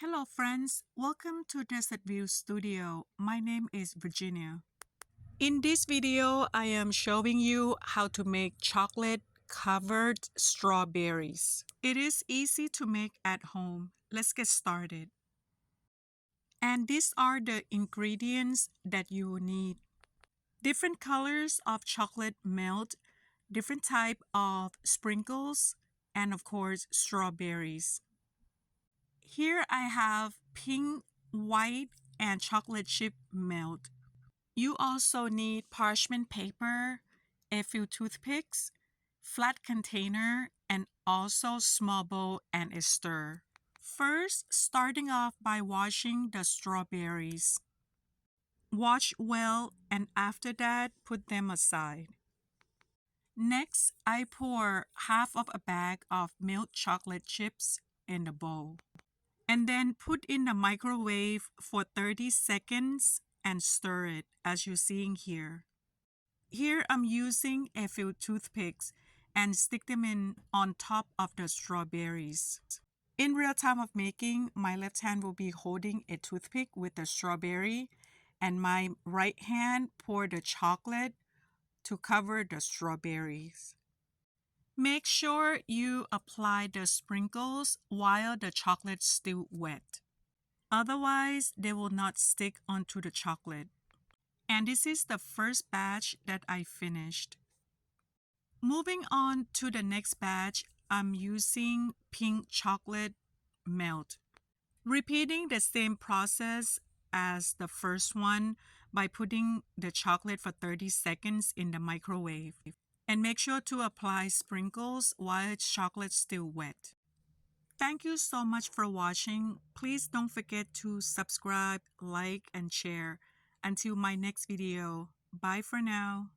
Hello friends, welcome to Desert View Studio. My name is Virginia. In this video, I am showing you how to make chocolate covered strawberries. It is easy to make at home. Let's get started. And these are the ingredients that you will need. Different colors of chocolate melt, different type of sprinkles, and of course, strawberries. Here I have pink, white, and chocolate chip melt. You also need parchment paper, a few toothpicks, flat container, and also small bowl and a stir. First, starting off by washing the strawberries. Wash well and after that, put them aside. Next, I pour half of a bag of milk chocolate chips in the bowl. And then put in the microwave for 30 seconds and stir it as you're seeing here. Here I'm using a few toothpicks and stick them in on top of the strawberries. In real time of making, my left hand will be holding a toothpick with the strawberry and my right hand pour the chocolate to cover the strawberries. Make sure you apply the sprinkles while the chocolate's still wet. Otherwise, they will not stick onto the chocolate. And this is the first batch that I finished. Moving on to the next batch, I'm using pink chocolate melt. Repeating the same process as the first one by putting the chocolate for 30 seconds in the microwave. And make sure to apply sprinkles while chocolate's still wet. Thank you so much for watching. Please don't forget to subscribe, like, and share. Until my next video. Bye for now.